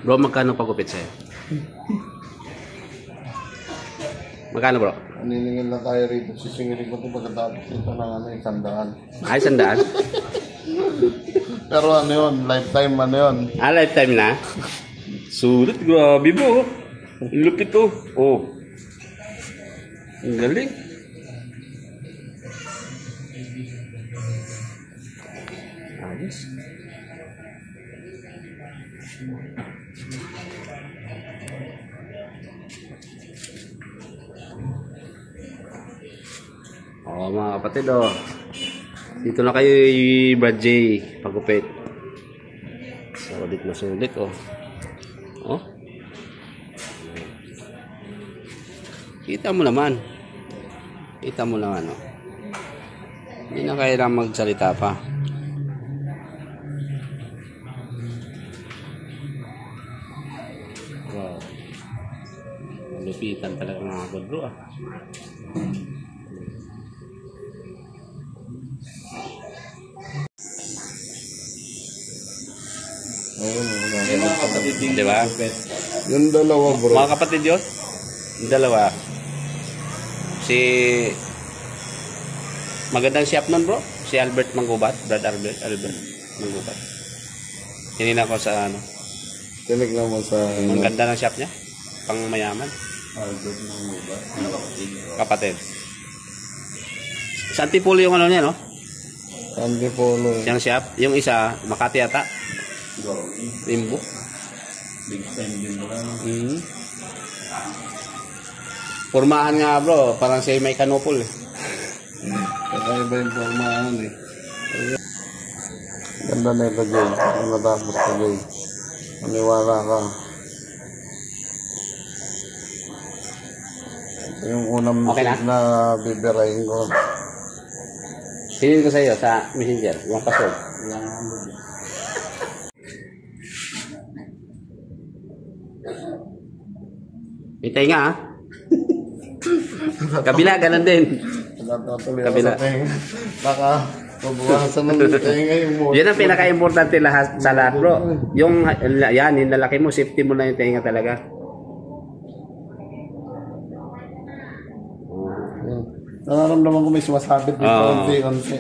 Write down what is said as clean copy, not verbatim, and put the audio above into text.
Bro, magkano pagupit sa'yo? Magkano bro? Naniningil na tayo rito. Sisingilin ko ito pagkatapos ito ng ano, 100. Ay, 100? Pero ano yun, lifetime ano yun. Ah, lifetime na? Sulit, grabe bro. Lupit to. Oh. Ang galing. Ayos. Oh, mga kapatid, oh. Dito na kayo, Brad J. Pagupit. Sulit na sulit, oh. Oh. Kita mo naman. Kita mo naman, oh. Hindi na kailangan magsalita pa. Wow. Malupitan talaga mga bro, ah. Mga kapatid din, di ba? yung dalawa bro. Mga kapatid yun? Yung dalawa. Si... Magandang chef nun bro. Si Albert Manggubat. Brad Albert Manggubat. Hinina ko sa ano. Tinignan mo sa... Ang ganda ng chef niya. Pang mayaman. Albert Manggubat. Kapatid. Sa Antipolo yung ano niya, no? Antipolo. Siyang chef. Yung isa, Makati ata. Limbo. Big time din mo lang. Pormahan nga bro. Parang siya may kanopol eh. Kakaiba yung pormahan eh. Ganda na ito Jay. Ang natapos ko Jay. Maniwala ka. Ito yung unang Okay message na bibirahin ko. Sinin ko sa iyo sa messenger. Yung password. Itay nga ah. Kabila, ganun din. Kabila. Baka mabuwasan ng tenga yung motor. Yan ang pinaka-importante lahat sa lahat bro. Yung yan, yung lalaki mo, safety mo na yung tenga talaga. Nararamdaman ko may sumasabit dito konti-konti.